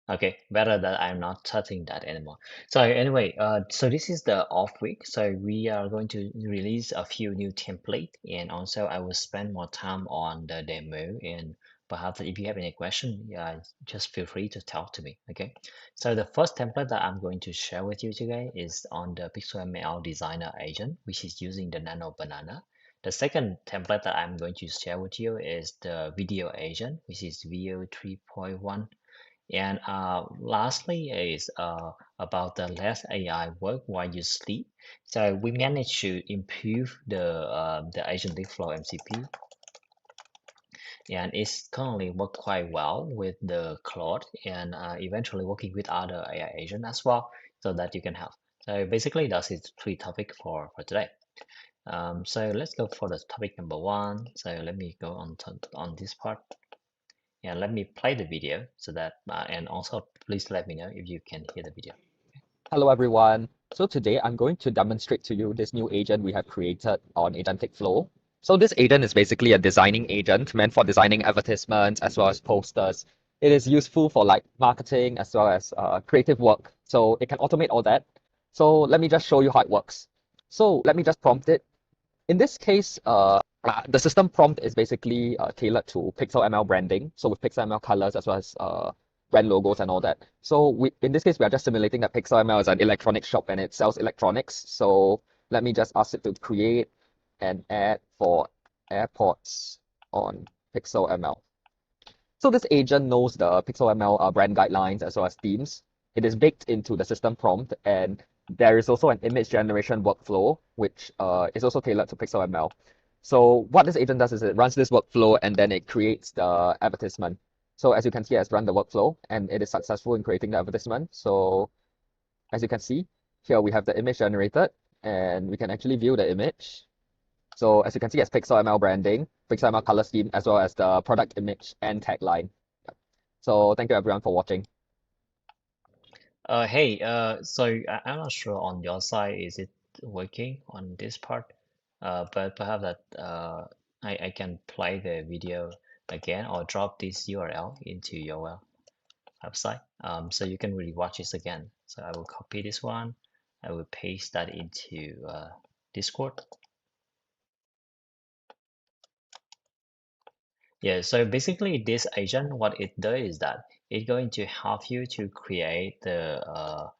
Okay, better that I'm not touching that anymore. So anyway, so this is the off week. So we are going to release a few new template, and also I will spend more time on the demo. And perhaps if you have any question, yeah, just feel free to talk to me. Okay. So the first template that I'm going to share with you today is on the PixelML Designer agent, which is using the Nano Banana. The second template that I'm going to share with you is the video agent, which is VO 3.1. And lastly is about the less AI work while you sleep. So we managed to improve the AgenticFlow MCP, and it's currently work quite well with the Claude and eventually working with other AI agent as well, so that you can have. So basically, that's it three topic for today. So let's go for the topic number one. So let me go on this part. And let me play the video so that and also please let me know if you can hear the video. Hello everyone. So today I'm going to demonstrate to you this new agent we have created on AgenticFlow. So this agent is basically a designing agent meant for designing advertisements as well as posters. It is useful for like marketing as well as creative work. So it can automate all that. So let me just show you how it works. So let me just prompt it. In this case, the system prompt is basically tailored to PixelML branding. So with PixelML colors as well as brand logos and all that. So in this case, we are just simulating that PixelML is an electronics shop and it sells electronics. So let me just ask it to create an ad for AirPods on PixelML. So this agent knows the PixelML brand guidelines as well as themes. It is baked into the system prompt, and there is also an image generation workflow, which is also tailored to PixelML. So what this agent does is it runs this workflow and then it creates the advertisement. So as you can see, it has run the workflow and it is successful in creating the advertisement. So as you can see, here we have the image generated and we can actually view the image. So as you can see, it's PixelML branding, PixelML color scheme, as well as the product image and tagline. So thank you everyone for watching. Hey, so I'm not sure on your side is it working on this part, but perhaps that I can play the video again or drop this URL into your website, so you can really watch this again. So I will copy this one, I will paste that into Discord. Yeah, so basically this agent, what it does is that it's going to help you to create the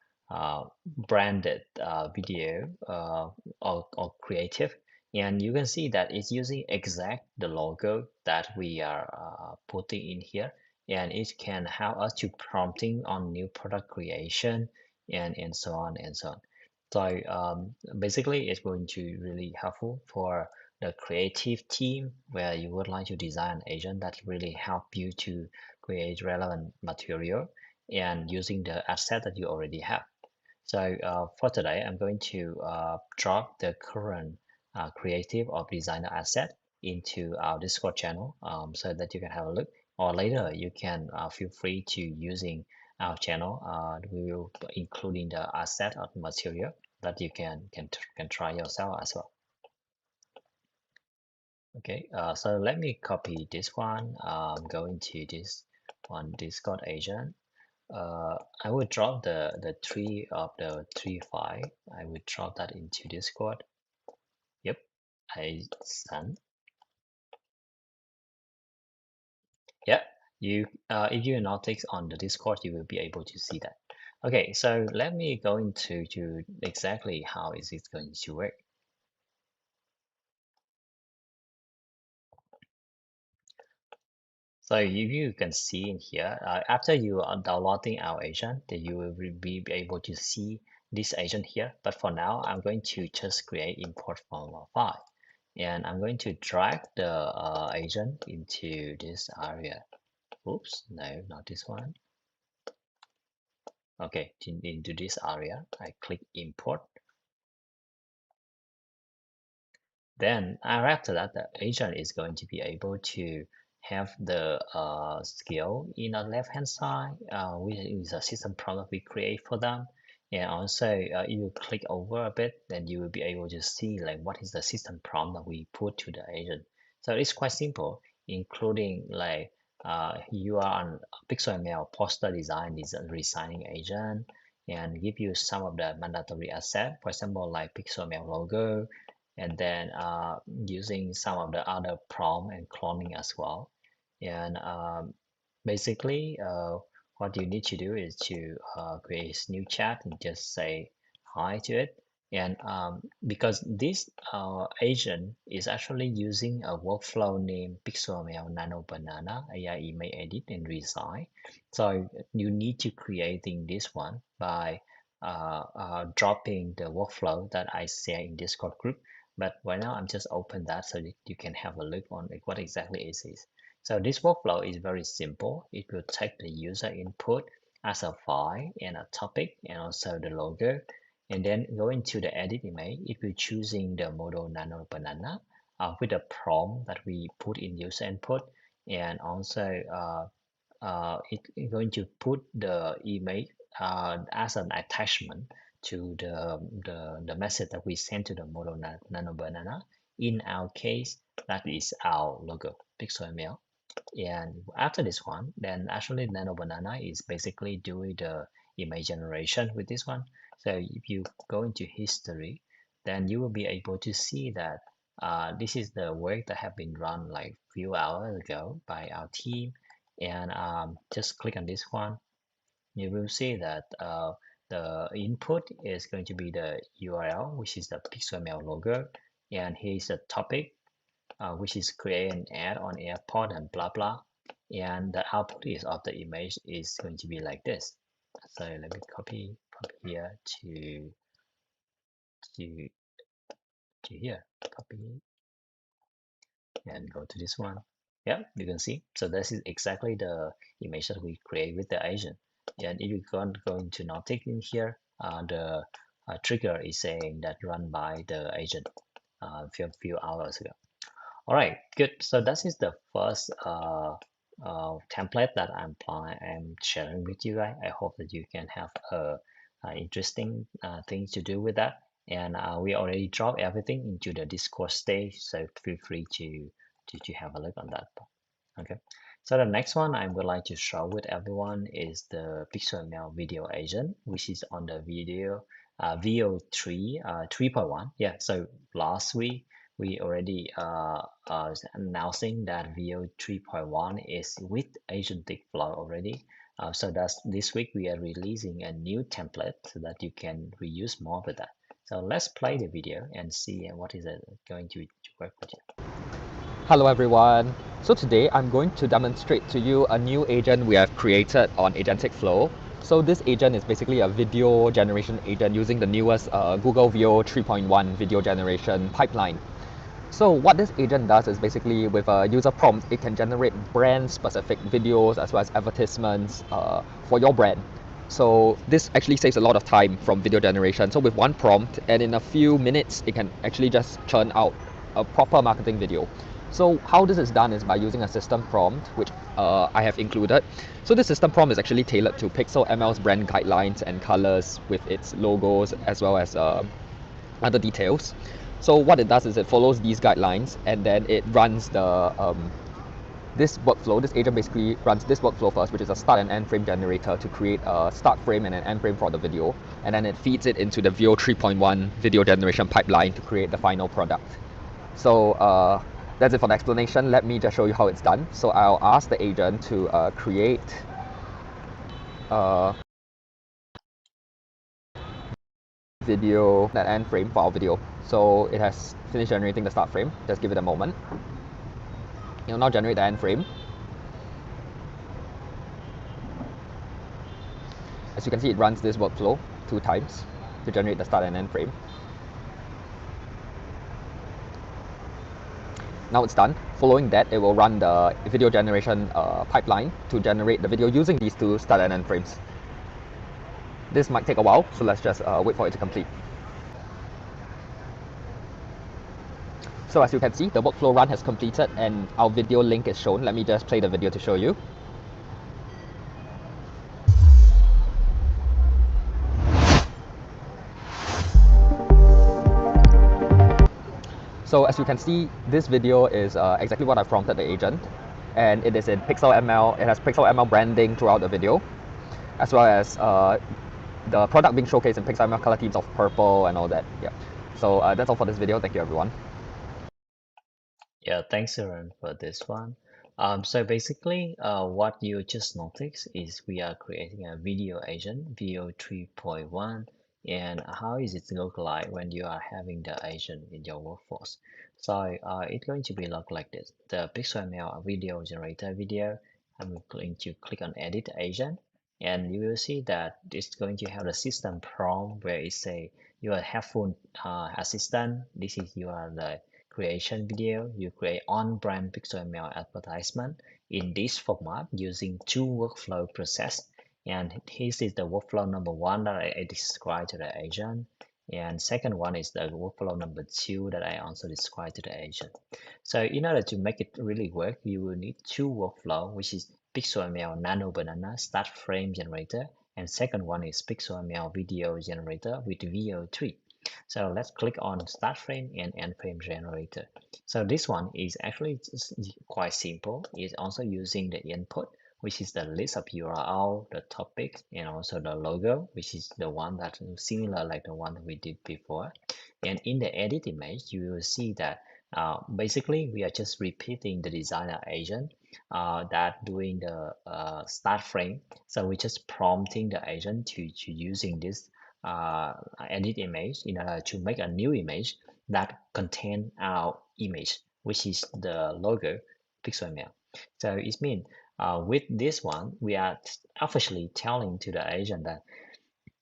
branded video or creative. And you can see that it's using exact the logo that we are putting in here. And it can help us to prompting on new product creation and so on and so on. So basically it's going to really helpful for the creative team where you would like to design an agent that really help you to create relevant material and using the asset that you already have. So for today, I'm going to drop the current creative or designer asset into our Discord channel so that you can have a look. Or later, you can feel free to using our channel. We will including the asset or material that you can try yourself as well. Okay, so let me copy this one. Go into this one Discord agent. I will drop the three file. I will drop that into Discord. Yep, I sent. Yep, you if you notice on the Discord, you will be able to see that. Okay, so let me go into to exactly how is it going to work. So if you can see in here, after you are downloading our agent, then you will be able to see this agent here. But for now, I'm going to just create import from a file. And I'm going to drag the agent into this area. Oops, no, not this one. Okay, into this area, I click import. Then after that, the agent is going to be able to have the skill in the left hand side, which is a system prompt we create for them. And also, if you click over a bit, then you will be able to see like what is the system prompt that we put to the agent. So it's quite simple, including like you are on PixelML poster design is a resigning agent and give you some of the mandatory asset, for example, like PixelML logo, and then using some of the other prompt and cloning as well. And basically, what you need to do is to create a new chat and just say hi to it. And because this agent is actually using a workflow named PixelML Nano Banana AI email edit and resign. So you need to creating this one by dropping the workflow that I share in Discord group. But right now I'm just open that so that you can have a look on like what exactly it is. So this workflow is very simple. It will take the user input as a file and a topic and also the logo, and then go into the edit image. It will choosing the model nano banana with the prompt that we put in user input, and also it going to put the image as an attachment to the message that we send to the model nano banana. In our case, that is our logo pixel. And after this one, then actually Nano Banana is basically doing the image generation with this one. So if you go into history, then you will be able to see that this is the work that have been run like few hours ago by our team. And just click on this one. You will see that the input is going to be the URL, which is the PixelML logo. And here's the topic, which is create an ad on airport and blah blah, and the output is of the image is going to be like this. So let me copy from here to to here, copy and go to this one. Yeah, you can see. So this is exactly the image that we create with the agent. And if you go into Nautic in here, the trigger is saying that run by the agent few hours ago. All right, good. So that is the first template that I'm sharing with you guys. I hope that you can have a interesting things to do with that. And we already dropped everything into the Discord stage, so feel free to have a look on that. Okay. So the next one I would like to show with everyone is the PixelML video agent, which is on the video VO3 3.1. Yeah. So last week we already announcing that VO 3.1 is with AgenticFlow already. So that's this week we are releasing a new template so that you can reuse more with that. So let's play the video and see what is it going to work with you. Hello everyone. So today I'm going to demonstrate to you a new agent we have created on AgenticFlow. So this agent is basically a video generation agent using the newest Google Veo 3.1 video generation pipeline. So what this agent does is basically with a user prompt, it can generate brand specific videos as well as advertisements for your brand. So this actually saves a lot of time from video generation. So with one prompt and in a few minutes, it can actually just churn out a proper marketing video. So how this is done is by using a system prompt, which I have included. So this system prompt is actually tailored to PixelML's brand guidelines and colors with its logos as well as other details. So what it does is it follows these guidelines and then it runs the this workflow. This agent basically runs this workflow first, which is a start and end frame generator to create a start frame and an end frame for the video, and then it feeds it into the Veo 3.1 video generation pipeline to create the final product. So that's it for the explanation. Let me just show you how it's done. So I'll ask the agent to create video, that end frame for our video. So it has finished generating the start frame. Just give it a moment. It will now generate the end frame. As you can see, it runs this workflow 2 times to generate the start and end frame. Now it's done. Following that, it will run the video generation pipeline to generate the video using these 2 start and end frames. This might take a while, so let's just wait for it to complete. So as you can see, the workflow run has completed and our video link is shown. Let me just play the video to show you. So as you can see, this video is exactly what I prompted the agent. and it is in Pixel ML. It has Pixel ML branding throughout the video, as well as the product being showcased in Pixel ML color themes of purple and all that. Yeah. So that's all for this video. Thank you, everyone. Yeah, thanks, Aaron, for this one. So basically, what you just noticed is we are creating a video agent, VO 3.1, and how is it look like when you are having the agent in your workforce? So it's going to be look like this. The PixelML video generator video, I'm going to click on Edit Agent, and you will see that it's going to have the system prompt where it say your helpful assistant. This is the creation video. You create on-brand pixel advertisement in this format using two workflow process. And this is the workflow number one that I described to the agent. And second one is the workflow number two that I also described to the agent. So in order to make it really work, you will need two workflow, which is PixelML Nano Banana Start Frame Generator, and second one is PixelML Video Generator with VO3. So let's click on Start Frame and End Frame Generator. So this one is actually quite simple. It's also using the input, which is the list of URL, the topic, and also the logo, which is the one that is similar like the one that we did before. And in the edit image, you will see that basically we are just repeating the designer agent that doing the start frame. So we're just prompting the agent to using this edit image in order to make a new image that contain our image, which is the logo pixel. So it means with this one, we are officially telling to the agent that,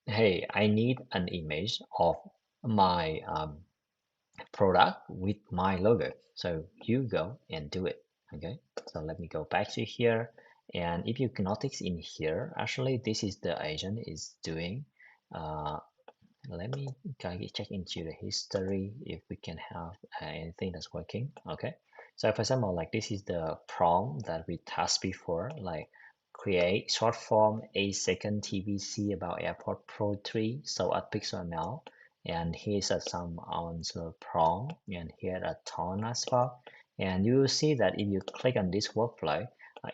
hey, I need an image of my product with my logo. So you go and do it. Okay, so let me go back to here. And if you can notice in here, actually, this is the agent is doing. Let me check into the history if we can have anything that's working. Okay, so for example, like this is the prompt that we tasked before, like create short form 8-second TVC about AirPod Pro 3 so at PixelML. And here's some answer prompt, and here a tone as well. And you will see that if you click on this workflow,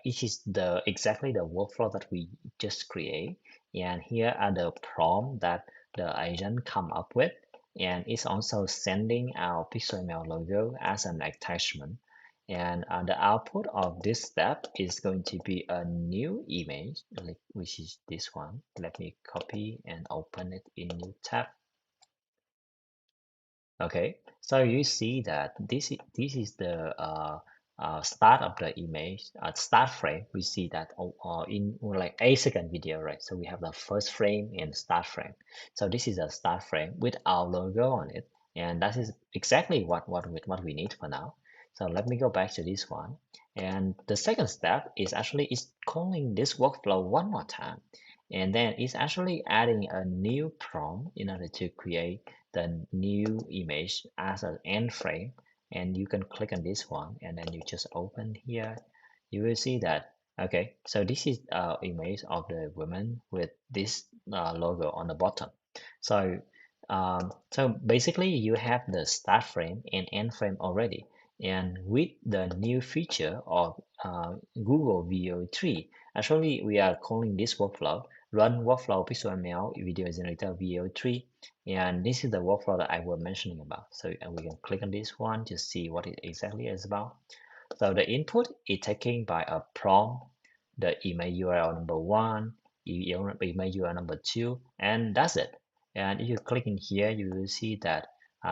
it is the exactly the workflow that we just create. And here are the prompt that the agent come up with, and it's also sending our PixelML logo as an attachment. And the output of this step is going to be a new image, which is this one. Let me copy and open it in new tab. Okay, so you see that this is the start of the image, start frame. We see that in like 8-second video, right? So we have the first frame and start frame. So this is a start frame with our logo on it, and that is exactly what we need for now. So let me go back to this one, and the second step is actually is calling this workflow one more time, and then it's actually adding a new prompt in order to create the new image as an end frame. And you can click on this one, and then you just open here. You will see that, okay, so this is image of the woman with this logo on the bottom. So so basically you have the start frame and end frame already, and with the new feature of Google VO3, actually we are calling this workflow run workflow pixelml video generator VO3, and this is the workflow that I was mentioning about. So we can click on this one to see what it exactly is about. So the input is taken by a prompt, the email URL number one, email URL number two, and that's it. And if you click in here, you will see that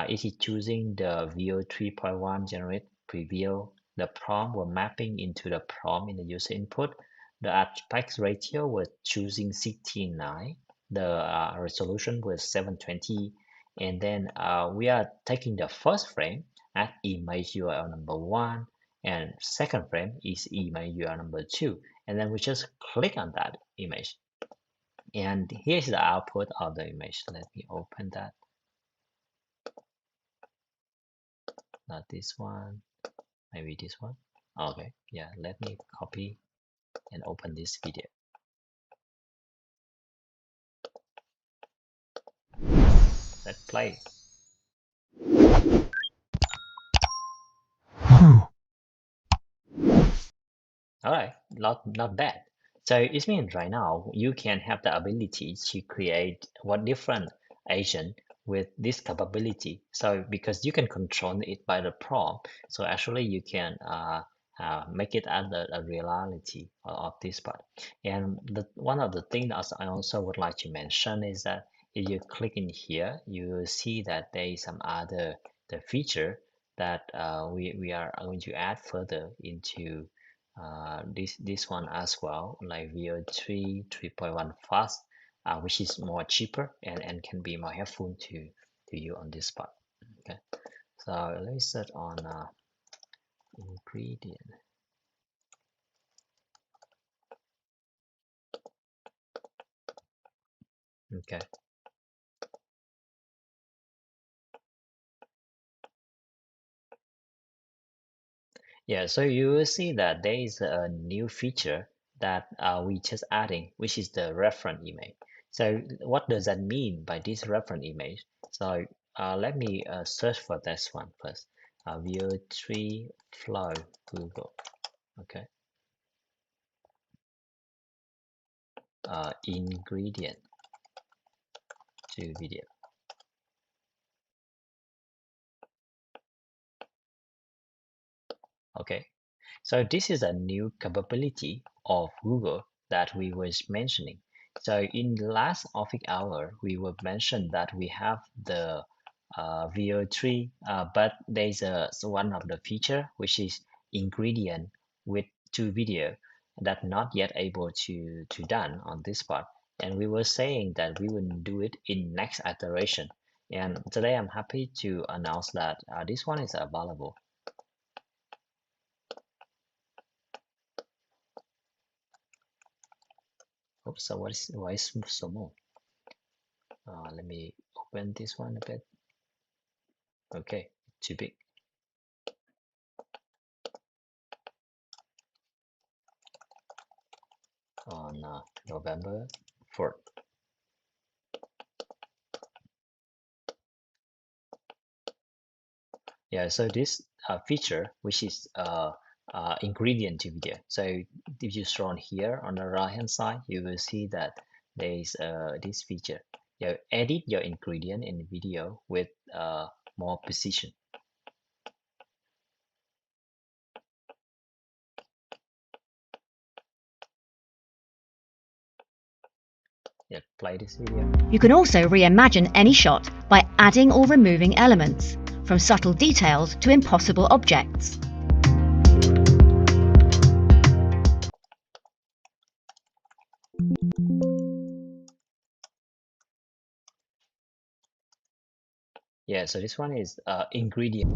it is choosing the VO 3.1 generate preview. The prompt was mapping into the prompt in the user input. The aspect ratio was choosing 69. The resolution was 720. And then we are taking the first frame at image URL number one, and second frame is image URL number two. And then we just click on that image. And here's the output of the image. Let me open that. Not this one, maybe this one. Okay, yeah, let me copy and open this video. Let's play. All right, not bad. So it means right now you can have the ability to create what different agent with this capability. So because you can control it by the prompt, so actually you can make it as a reality of this part. And one of the things that I also would like to mention is that if you click in here, you will see that there is some other the feature that we are going to add further into this one as well, like VO3 3.1 fast, which is more cheaper and can be more helpful to you on this part. Okay, so let me search on ingredient. Okay, yeah, so you will see that there is a new feature that we just adding, which is the reference image. So what does that mean by this reference image? So let me search for this one first. VO3 flow Google. Okay, ingredient to video. Okay, so this is a new capability of Google that we was mentioning. So in the last office hour, we were mentioned that we have the VO3, but there's one of the feature which is ingredient with two video that not yet able to done on this part. And we were saying that we will do it in next iteration. And today I'm happy to announce that this one is available. Oops, so why is so more? Let me open this one a bit. Okay, too big. On November 4th. Yeah, so this feature, which is ingredient to video. So if you scroll here on the right hand side, you will see that there is this feature. You edit your ingredient in the video with more precision. Yeah, play this video. You can also reimagine any shot by adding or removing elements, from subtle details to impossible objects. Yeah, so this one is ingredient.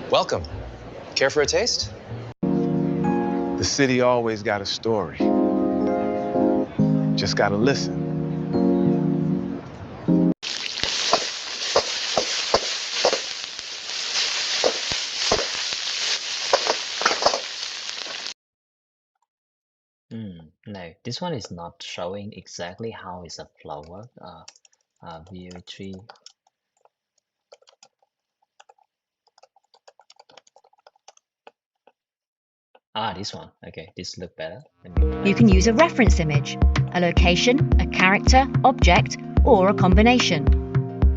Welcome. Care for a taste? The city always got a story. Just gotta listen. No, this one is not showing exactly how is a flow work. VO3. This one. Okay, this look better. You can use a reference image, a location, a character, object, or a combination.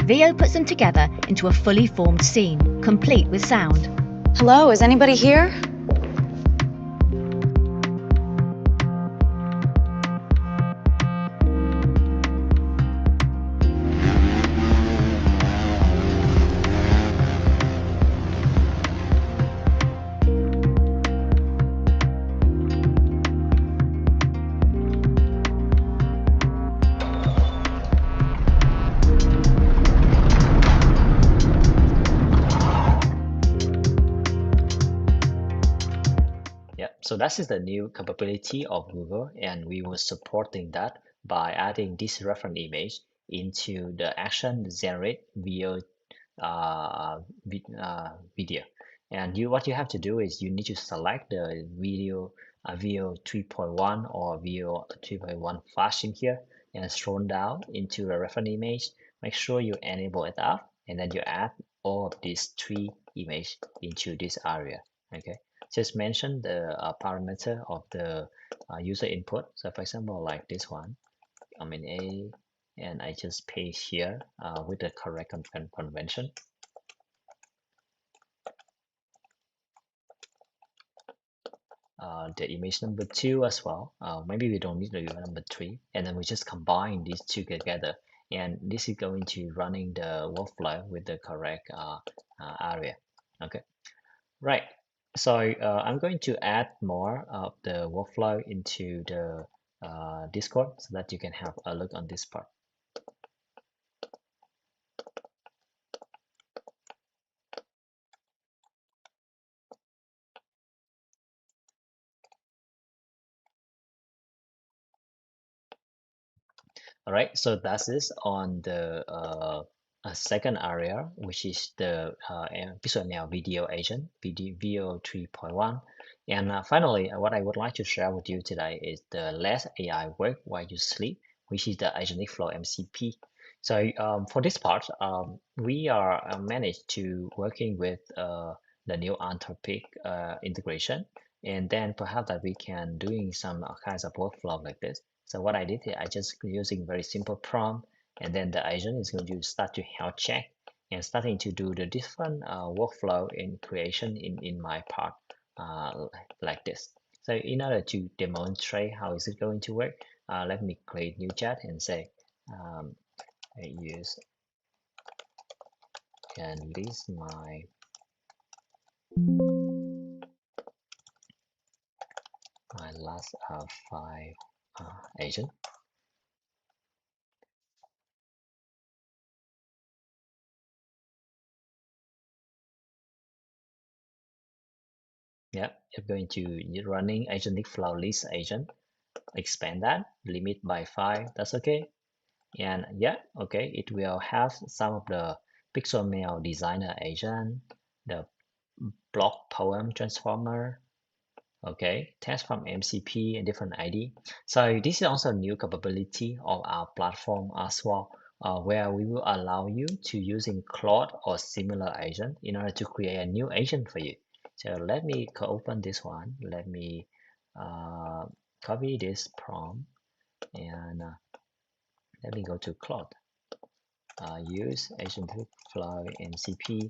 VO puts them together into a fully formed scene, complete with sound. Hello, is anybody here? Yeah, so that is the new capability of Google, and we were supporting that by adding this reference image into the action generate video video. And what you have to do is you need to select the video 3.1 or video 3.1 flash in here and scroll down into the reference image. Make sure you enable it up, and then you add all of these three images into this area. Okay, just mention the parameter of the user input. So for example, like this one, I'm in A, and I just paste here with the correct convention. The image number 2 as well. Maybe we don't need the image number 3, and then we just combine these two together, and this is going to running the workflow with the correct area. Okay, right. So I'm going to add more of the workflow into the Discord so that you can have a look on this part. All right, so that is on the second area, which is the Visual ML Video Agent, video 3.1. And finally, what I would like to share with you today is the Let AI Work While You Sleep, which is the AgenticFlow MCP. So for this part, we are managed to working with the new Anthropic integration, and then perhaps that we can doing some kinds of workflow like this. So what I did here, I just using very simple prompt, and then the agent is going to start to health check and starting to do the different workflow in creation in my part like this. So in order to demonstrate how is it going to work, let me create new chat and say I use and list my last 5 agent. Yeah, you're going to running AgenticFlow list agent, expand that, limit by 5, that's okay. And yeah, okay, it will have some of the pixel mail designer agent, the block poem transformer, okay, test from MCP and different ID. So this is also a new capability of our platform as well, where we will allow you to using Claude or similar agent in order to create a new agent for you. So let me open this one. Let me copy this prompt, and let me go to Claude. Use AgenticFlow MCP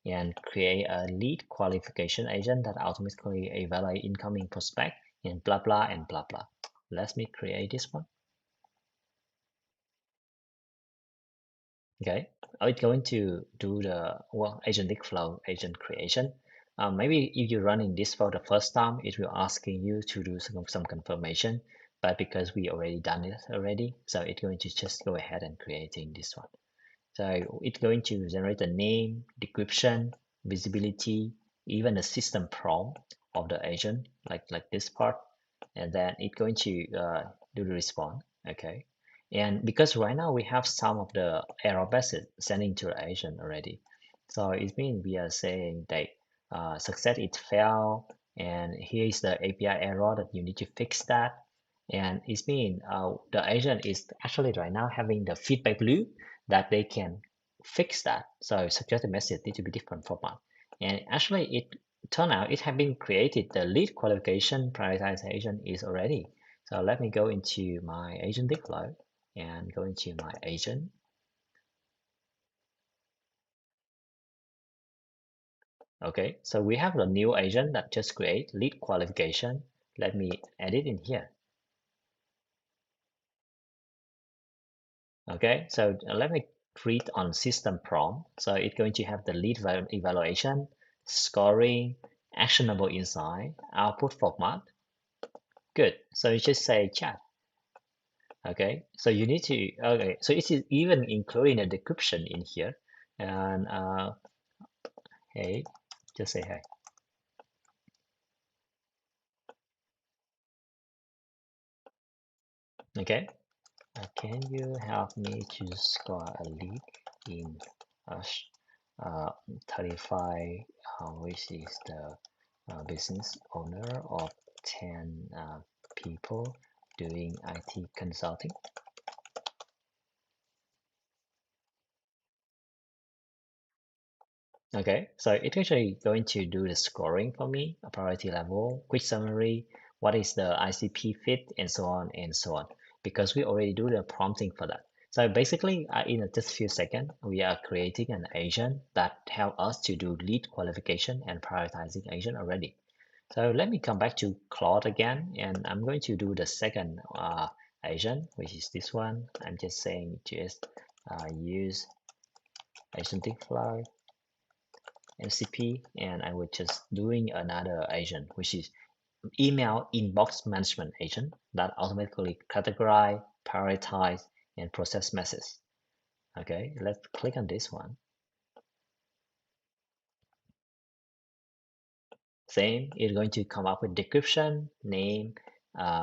and create a lead qualification agent that automatically evaluate incoming prospect and blah blah and blah blah. Let me create this one. Okay, it's going to do the AgenticFlow agent creation. Maybe if you're running this for the first time, it will asking you to do some confirmation, but because we already done it already, so it's going to just go ahead and creating this one. So it's going to generate the name, description, visibility, even the system prompt of the agent, like this part, and then it's going to do the response. Okay, and because right now we have some of the error message sending to the agent already, so it means we are saying that success it failed, and here is the API error that you need to fix that, and it means the agent is actually right now having the feedback loop that they can fix that. So suggested message need to be different format. And actually it turned out it had been created, the lead qualification prioritization is already. So let me go into my AgenticFlow and go into my agent. Okay, so we have the new agent that just create lead qualification. Let me edit in here. Okay, so let me treat on system prompt. So it's going to have the lead evaluation, scoring, actionable insight, output format. Good. So you just say chat. Okay. So you need to, okay. So it is even including a description in here. And hey, just say hey. Okay. Can you help me to score a lead in 35, which is the business owner of 10 people doing IT consulting. Okay, so it's actually going to do the scoring for me, a priority level, quick summary, what is the ICP fit, and so on and so on, because we already do the prompting for that. So basically, in just a few seconds, we are creating an agent that help us to do lead qualification and prioritizing agent already. So let me come back to Claude again, and I'm going to do the second agent, which is this one. I'm just saying just use AgenticFlow MCP, and I was just doing another agent, which is email inbox management agent that automatically categorize, prioritize, and process messages. Okay, let's click on this one. Same, it's going to come up with description, name,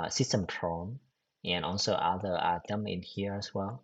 system prompt, and also other item in here as well.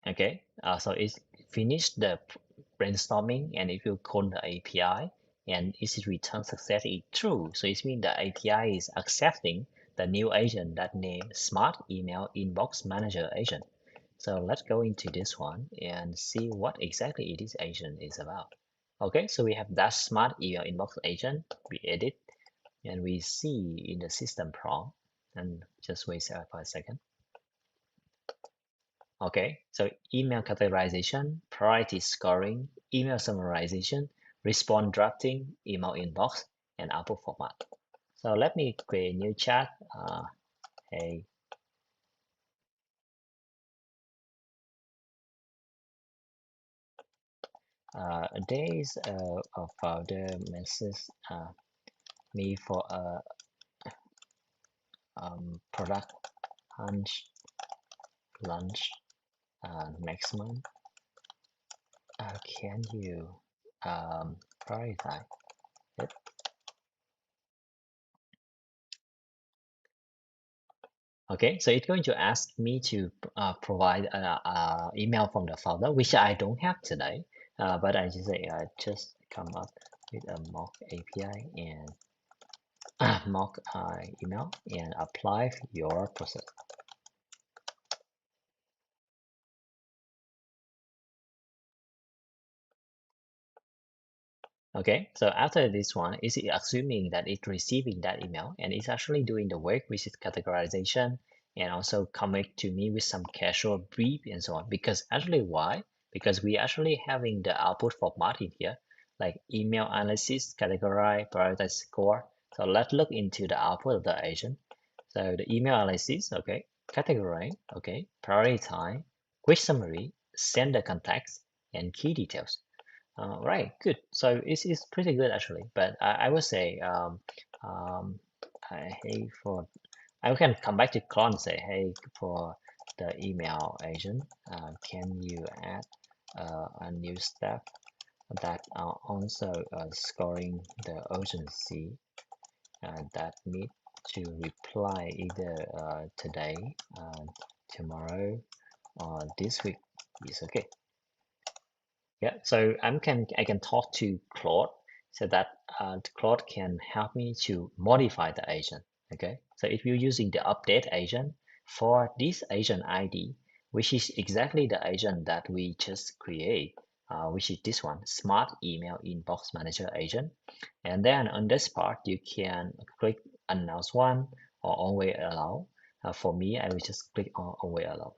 Okay, so it's finished the brainstorming, and if you call the API and it return success is true, so it means the API is accepting the new agent that named Smart Email Inbox Manager agent. So let's go into this one and see what exactly this agent is about. Okay, so we have that Smart Email Inbox agent. We edit and we see in the system prompt, and just wait for a second. Okay, so email categorization, priority scoring, email summarization, response drafting, email inbox, and output format. So let me create a new chat. Hey, days of the message me for a product lunch next month. Can you prioritize it? Okay, so it's going to ask me to provide an email from the founder, which I don't have today, but I just say just come up with a mock API and mock email and apply your process. Okay, so after this one, it's assuming that it's receiving that email and it's actually doing the work, which is categorization, and also coming to me with some casual brief and so on. Because actually, why? Because we actually having the output format in here, like email analysis, categorize, prioritize, score. So let's look into the output of the agent. So the email analysis, okay, categorize, okay, prioritize, quick summary, sender context, and key details. Right, good. So it's pretty good actually, but I would say hey for I can come back to Claude and say hey for the email agent, can you add a new step that also scoring the urgency that need to reply either today, tomorrow, or this week is okay. Yeah, so I can talk to Claude so that Claude can help me to modify the agent. Okay, so if you're using the update agent for this agent ID, which is exactly the agent that we just create, which is this one, Smart Email Inbox Manager agent. And then on this part, you can click Announce One or Always Allow. For me, I will just click on Always Allow.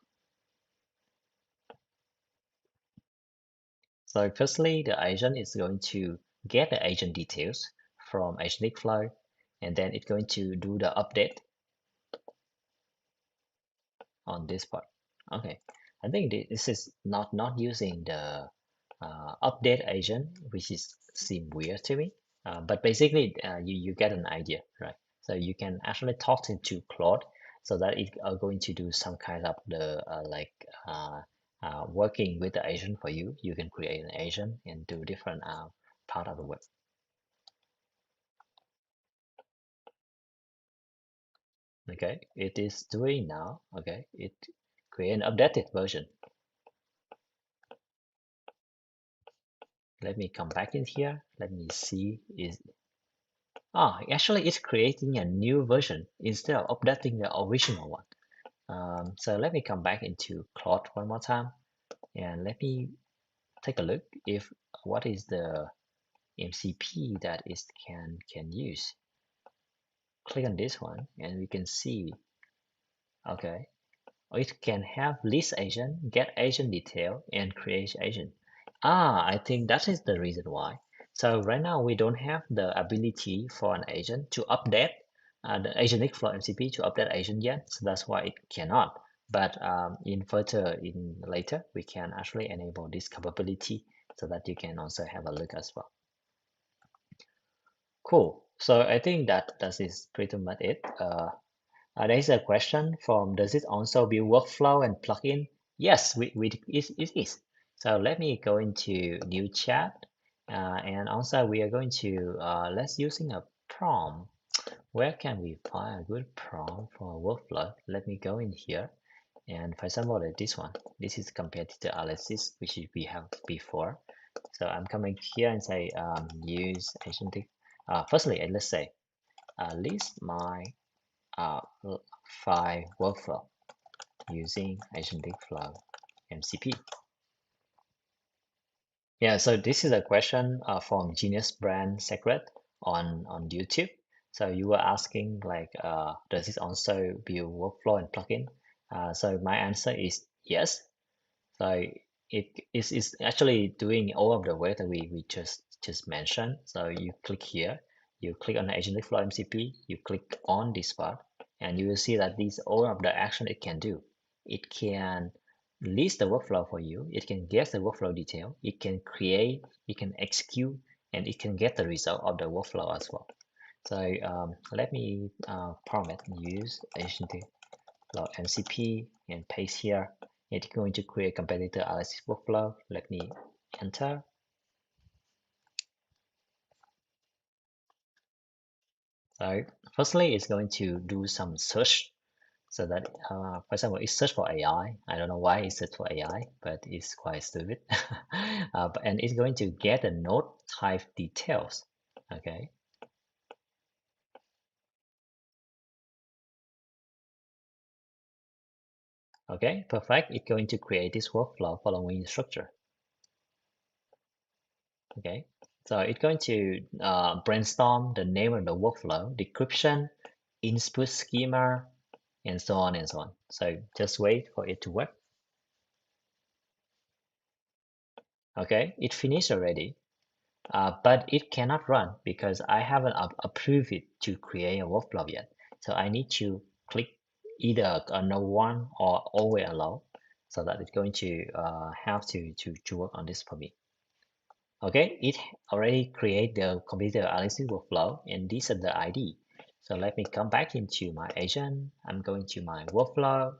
So firstly, the agent is going to get the agent details from AgenticFlow, and then it's going to do the update on this part. Okay, I think this is not using the update agent, which is seem weird to me. But basically, you get an idea, right? So you can actually talk to Claude so that it are going to do some kind of the working with the agent for you. You can create an agent and do different part of the work. Okay, it is doing now. Okay, it create an updated version. Let me come back in here. Let me see is actually it's creating a new version instead of updating the original one. So let me come back into Claude one more time and let me take a look if what is the MCP that it can use. Click on this one and we can see, okay, it can have list agent, get agent detail, and create agent. I think that is the reason why. So right now we don't have the ability for an agent to update the AgenticFlow MCP to update agent yet, so that's why it cannot. But in later, we can actually enable this capability so that you can also have a look as well. Cool. So I think that is pretty much it. There's a question from, does it also build workflow and plugin? Yes, it is. So let me go into new chat. And also we are going to, let's using a prompt. Where can we find a good prompt for a workflow? Let me go in here. And for example, this one, this is competitor analysis, which we have before. So I'm coming here and say, use agentic. Firstly, let's say, list my file workflow using AgenticFlow MCP. Yeah, so this is a question from Genius Brand Secret on YouTube. So you were asking like, does it also build workflow and plugin? So my answer is yes. So it is actually doing all of the work that we just mentioned. So you click here, you click on the AgenticFlow MCP, you click on this part, and you will see that these all of the action it can do. It can list the workflow for you. It can get the workflow detail. It can create, it can execute, and it can get the result of the workflow as well. So let me prompt use AgenticFlow MCP and paste here. It's going to create competitor analysis workflow. Let me enter. So firstly, it's going to do some search so that, for example, it search for AI. I don't know why it search for AI, but it's quite stupid. And it's going to get the node type details. Okay. Okay, perfect. It's going to create this workflow following structure. Okay, so it's going to brainstorm the name of the workflow, decryption, input schema, and so on and so on. So just wait for it to work. Okay, it finished already, but it cannot run because I haven't approved it to create a workflow yet. So I need to click either a no one or always allow so that it's going to have to work on this for me. Okay, it already create the computer analysis workflow, and this is the ID. So let me come back into my agent. I'm going to my workflow.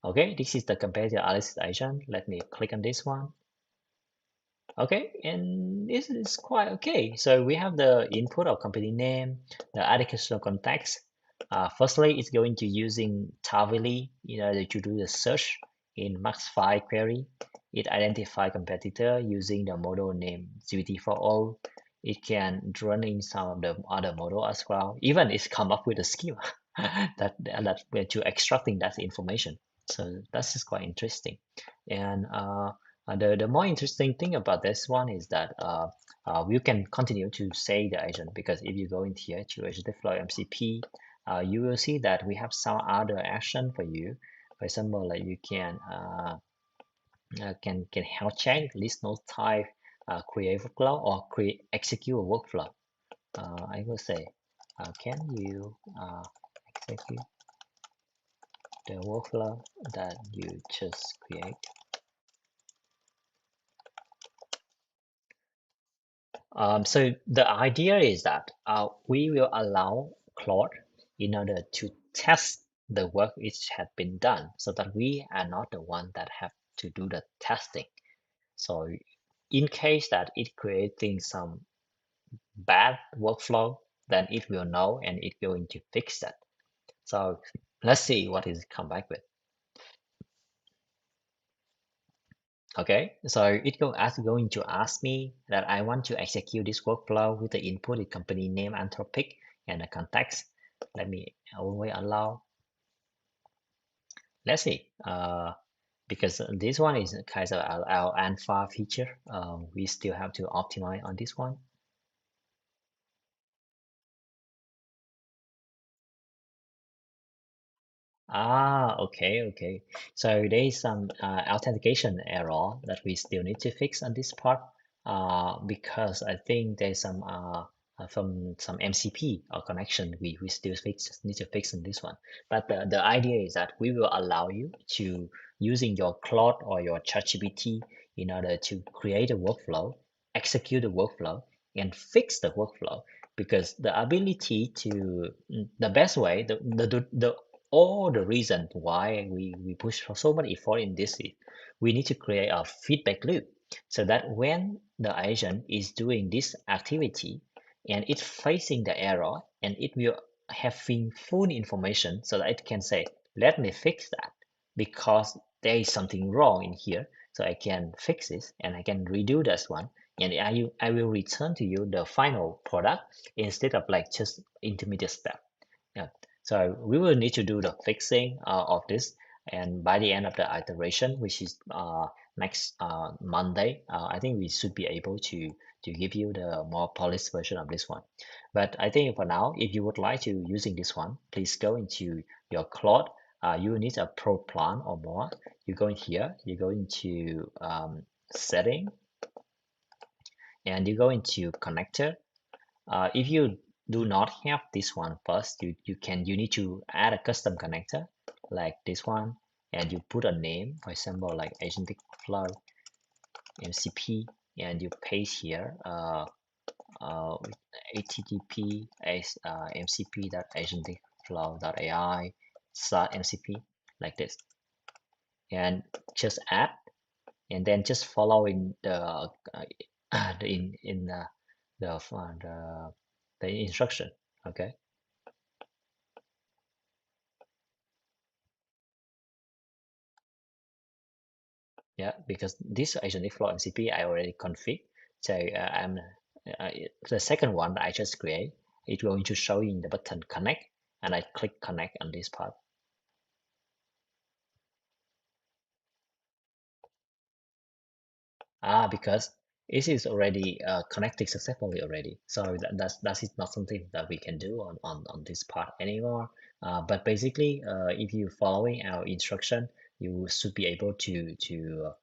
Okay, this is the competitor analysis agent. Let me click on this one. Okay, and this is quite okay. So we have the input of company name, the educational context. Firstly, it's going to using Tavily in order to do the search in Max5 query. It identify competitor using the model name GPT-4o. It can run in some of the other model as well. Even it's come up with a schema that we're to extracting that information. So that's just quite interesting. And the more interesting thing about this one is that you can continue to say the agent, because if you go in here to AgenticFlow MCP, you will see that we have some other action for you. For example, like you can health check, list node type, create workflow, or execute a workflow. I will say, can you execute the workflow that you just create. So the idea is that we will allow Claude in order to test the work which had been done, so that we are not the one that have to do the testing. So in case that it creating some bad workflow, then it will know and it going to fix that. So let's see what it come back with. Okay, so going to ask me that I want to execute this workflow with the input is company name Anthropic and the context. Let me always allow. Let's see. Because this one is kind of our alpha feature. We still have to optimize on this one. Okay. So there is some authentication error that we still need to fix on this part because I think there's some from some MCP or connection we still need to fix on this one. But the idea is that we will allow you to using your Claude or your ChatGPT in order to create a workflow, execute a workflow, and fix the workflow because the ability to the best way the all the reason why we push for so much effort in this is we need to create a feedback loop so that when the agent is doing this activity and it's facing the error and it will having full information so that it can say let me fix that because there is something wrong in here so I can fix this and I can redo this one and I will return to you the final product instead of like just intermediate step. Yeah. So we will need to do the fixing of this, and by the end of the iteration, which is next Monday, I think we should be able to give you the more polished version of this one. But I think for now, if you would like to using this one, please go into your Claude. You need a Pro plan or more. You go in here, you go into setting, and you go into connector. If you do not have this one first, you need to add a custom connector like this one, and you put a name, for example, like AgenticFlow MCP, and you paste here http mcp.agenticflow.ai /mcp like this, and just add, and then just following the the in the instruction. Okay. Yeah, because this AgenticFlow MCP I already config. So the second one that I just create, it's going to show in the button connect, and I click connect on this part. Because it is already connected successfully already. So that is not something that we can do on this part anymore. But basically, if you following our instruction, you should be able to do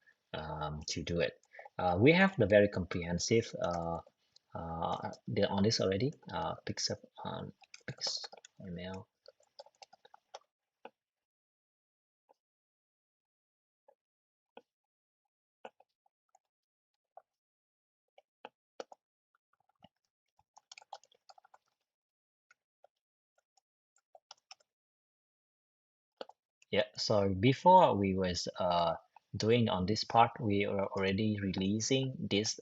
it. We have the very comprehensive on this already. Pixel email. Yeah, so before we was doing on this part, we are already releasing this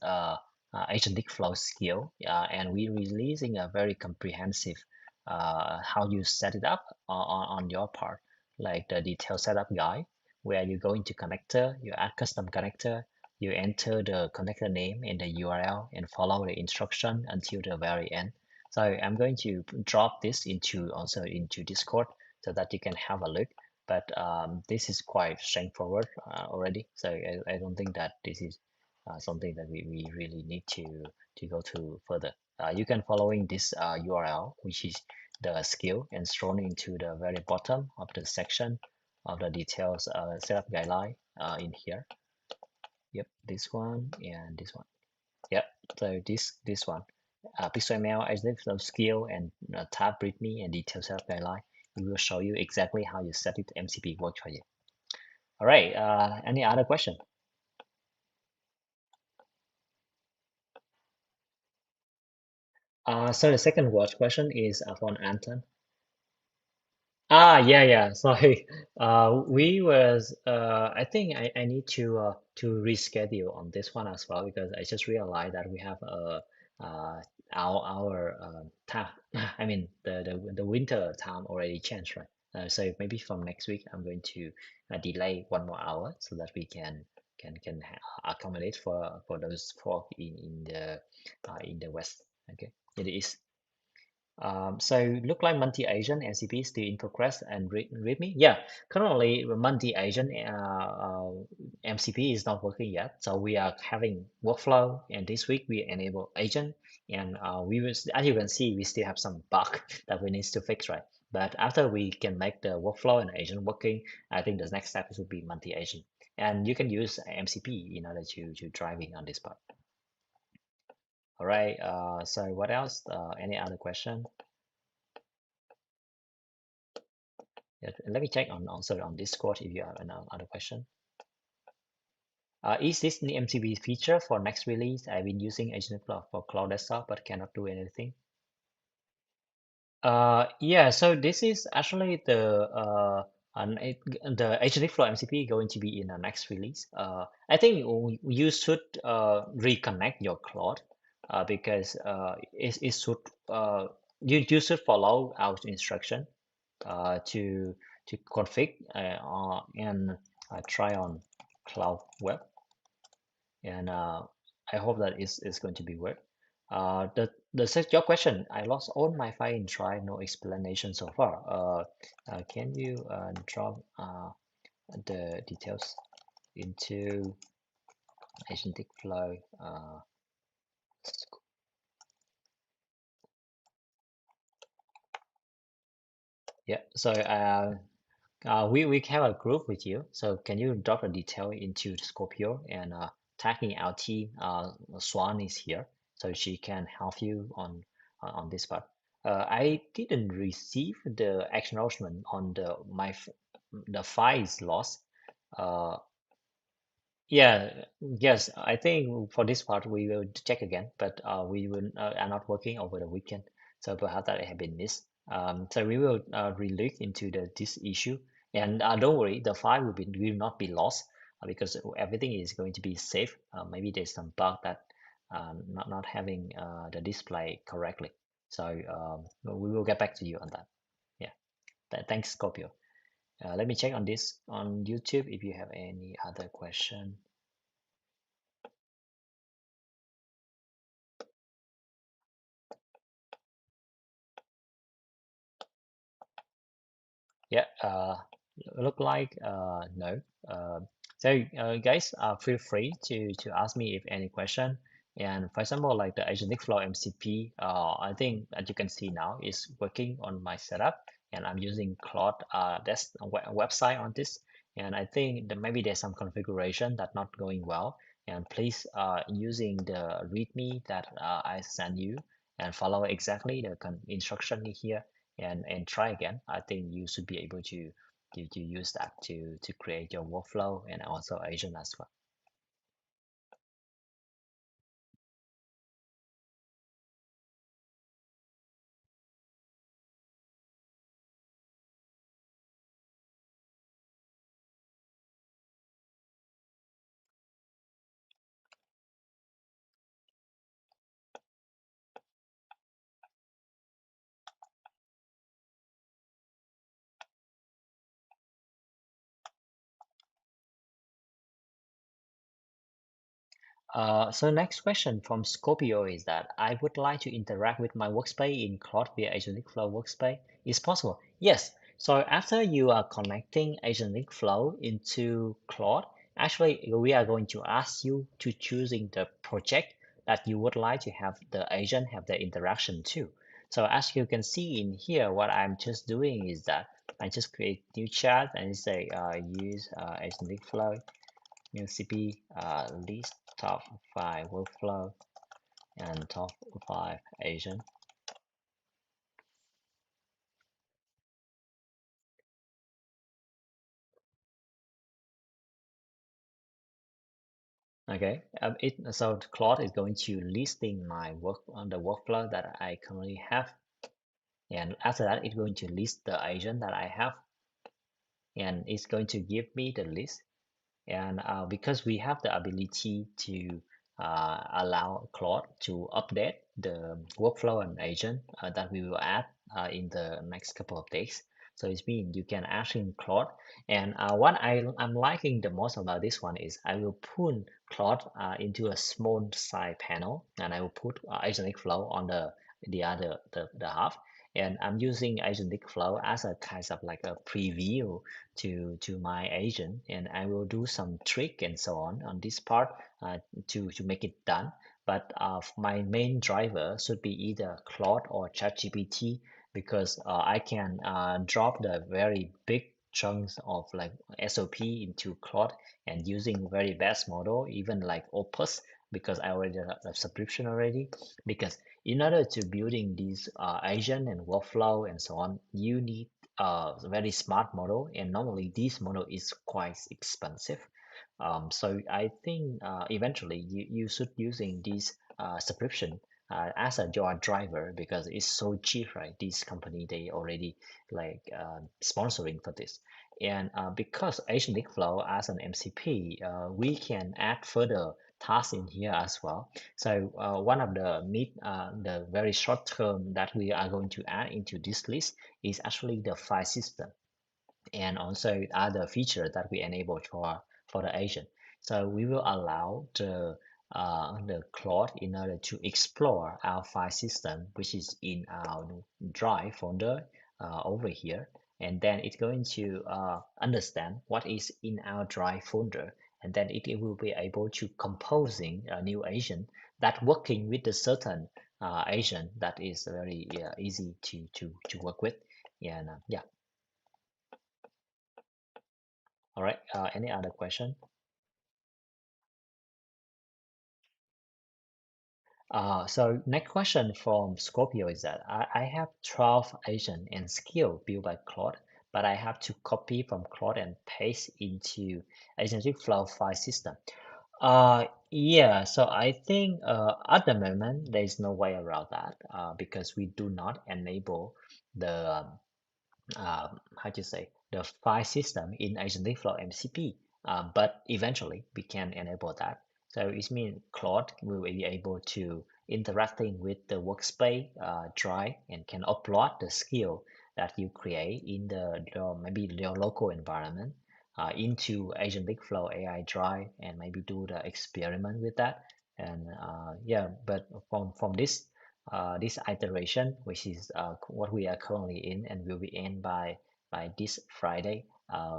agentic flow skill, and we releasing a very comprehensive how you set it up on your part, like the detailed setup guide, where you go into connector, you add custom connector, you enter the connector name and the URL and follow the instruction until the very end. So I'm going to drop this into also into Discord so that you can have a look, but this is quite straightforward already, so I don't think that this is something that we really need to go to further. You can following this URL, which is the skill, and scroll into the very bottom of the section of the details setup guideline in here. Yep, this one and this one. Yep, so this one, pixel ML as if the skill and tab readme and detail setup guideline. we will show you exactly how you set it to MCP work for you. All right, any other question? So the second watch question is from Anton. Yeah. Sorry. We was I think I need to reschedule on this one as well because I just realized that we have our time. I mean the winter time already changed, right? So maybe from next week I'm going to delay 1 more hour so that we can accommodate for those folk in the west. Okay, it is. So look like multi-agent MCP still in progress and readme. Yeah, currently multi-agent MCP is not working yet. So we are having workflow, and this week we enable agent, and we will, as you can see, we still have some bug that we need to fix, right? But after we can make the workflow and agent working, I think the next step would be multi-agent, and you can use MCP in order to driving on this part. All right. So what else? Any other question? Yeah, let me check on also on Discord if you have another question. Is this the MCP feature for next release? I've been using AgenticFlow for Cloud Desktop but cannot do anything. Yeah, so this is actually the AgenticFlow MCP going to be in the next release. I think you should reconnect your Cloud because it should you should follow our instruction to config and try on Cloud Web, and I hope that is going to be work. Your question, I lost all my file in try, no explanation so far. Can you drop the details into AgenticFlow? Yeah, so we have a group with you, so can you drop a detail into Scorpio and tagging our team? Swan is here, so she can help you on this part. I didn't receive the acknowledgement on the file is lost. Uh, yeah, yes, I think for this part we will check again, but we will are not working over the weekend, so perhaps that have been missed. So we will relook into this issue, and don't worry, the file will not be lost because everything is going to be safe. Maybe there's some bug that not having the display correctly. So we will get back to you on that. Yeah, thanks, Scorpio. Let me check on this on YouTube if you have any other question. Yeah, look like no. So guys, feel free to ask me if any question. And for example, like the AgenticFlow MCP, I think as you can see now is working on my setup, and I'm using Cloud website on this. And I think that maybe there's some configuration that not going well. And please using the README that I send you and follow exactly the instruction here and try again. I think you should be able to use that to create your workflow and also agent as well. So next question from Scorpio is that I would like to interact with my workspace in Cloud via AgenticFlow workspace. Is possible? Yes. So after you are connecting AgenticFlow into Cloud, actually we are going to ask you to choosing the project that you would like to have the agent have the interaction to. So as you can see in here, what I'm just doing is that I just create new chat and say use AgenticFlow MCP list top 5 workflow and top 5 agent. Okay, so Claude is going to listing my work on the workflow that I currently have, and after that, it's going to list the agent that I have, and it's going to give me the list. And because we have the ability to allow Claude to update the workflow and agent that we will add in the next couple of days. So it means you can ask in Claude. And what I'm liking the most about this one is I will put Claude into a small side panel, and I will put AgenticFlow on the other the half. And I'm using AgenticFlow as a kind of like a preview to my agent, and I will do some trick and so on this part to make it done. But my main driver should be either Claude or ChatGPT, because I can drop the very big chunks of like SOP into Claude and using very best model, even like Opus, because I already have a subscription already. Because in order to building these agent and workflow and so on, you need very smart model, and normally this model is quite expensive. So I think eventually you should using this subscription as a your driver, because it's so cheap, right? This company, they already like sponsoring for this. And because Agentic Flow as an MCP, we can add further tasks in here as well. So one of the very short term that we are going to add into this list is actually the file system, and also other features that we enable for the agent. So we will allow the Claude in order to explore our file system, which is in our drive folder over here, and then it's going to understand what is in our drive folder, and then it will be able to composing a new agent that working with a certain agent that is very easy to work with. And yeah. All right. Any other question? So next question from Scorpio is that I have 12 agent and skill built by Claude, but I have to copy from Claude and paste into Agentic Flow file system. Yeah, so I think at the moment there is no way around that because we do not enable the how to say, the file system in AgenticFlow MCP. But eventually we can enable that. So it means Claude will be able to interacting with the workspace drive and can upload the skill that you create in maybe your local environment into AgenticFlow AI drive, and maybe do the experiment with that. And yeah, but from this iteration, which is what we are currently in and will be end by this Friday,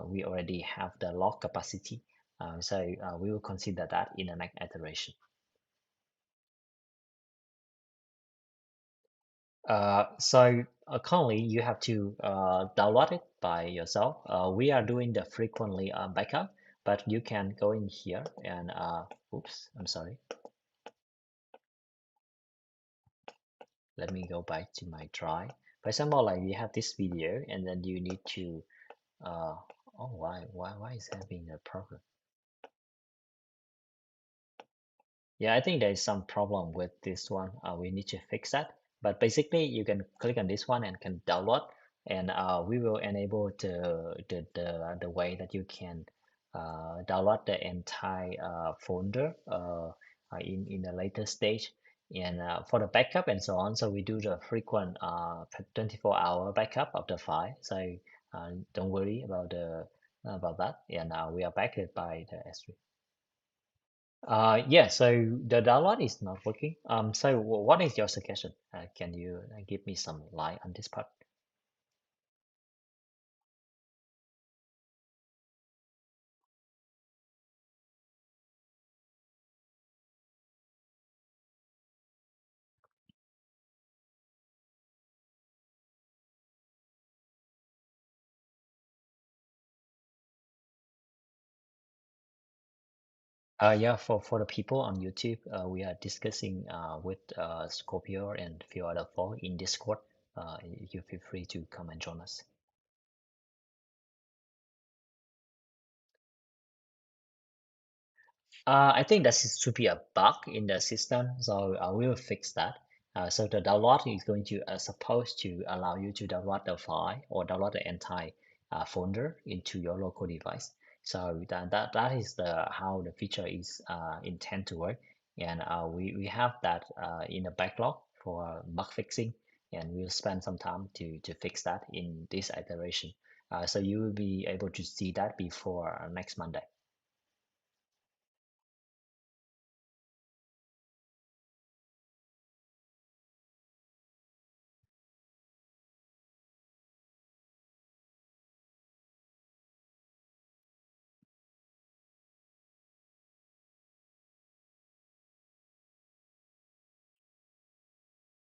we already have the log capacity. So we will consider that in the next iteration. So currently you have to download it by yourself. We are doing the frequently backup, but you can go in here and oops, I'm sorry. Let me go back to my drive. For example, like you have this video, and then you need to oh, why is having a problem? Yeah, I think there is some problem with this one. We need to fix that. But basically, you can click on this one and can download, and we will enable the way that you can download the entire folder in a later stage. And for the backup and so on, so we do the frequent 24-hour backup of the file. So don't worry about that. And we are backed by the S3. Yeah, so the download is not working. So what is your suggestion? Can you give me some light on this part? Yeah, for the people on YouTube, we are discussing with Scorpio and few other folk in Discord. You feel free to come and join us. I think that should be a bug in the system, so we will fix that. So the download is going to supposed to allow you to download the file or download the entire folder into your local device. So that is the how the feature is intended to work, and we have that in the backlog for bug fixing, and we'll spend some time to fix that in this iteration. So you will be able to see that before next Monday.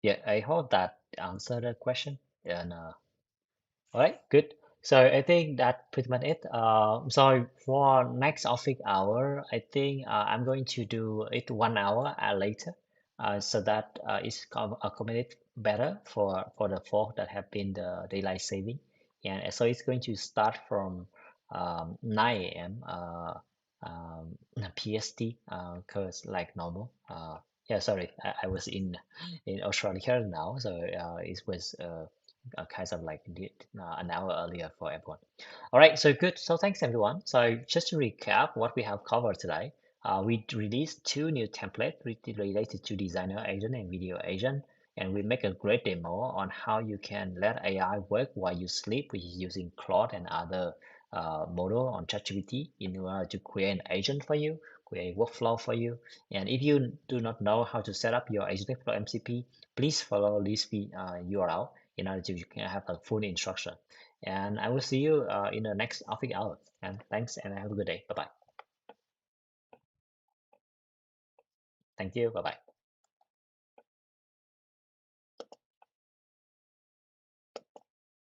Yeah, I hope that answered the question. And all right, good. So I think that pretty much it. So for next office hour, I think I'm going to do it 1 hour later, so that it's accommodate better for the folk that have been the daylight saving, and so it's going to start from 9 a.m. PST, cause like normal. Yeah, sorry, I was in Australia now, so it was kind of like an hour earlier for everyone. All right, so good. So thanks everyone. So just to recap what we have covered today, we released two new templates related to designer agent and video agent, and we make a great demo on how you can let AI work while you sleep, which is using Claude and other model on ChatGPT in order to create an agent for you, create a workflow for you. And if you do not know how to set up your AgenticFlow MCP, please follow this URL in order to you can have a full instruction. And I will see you in the next office hour. And thanks, and have a good day. Bye bye. Thank you. Bye bye.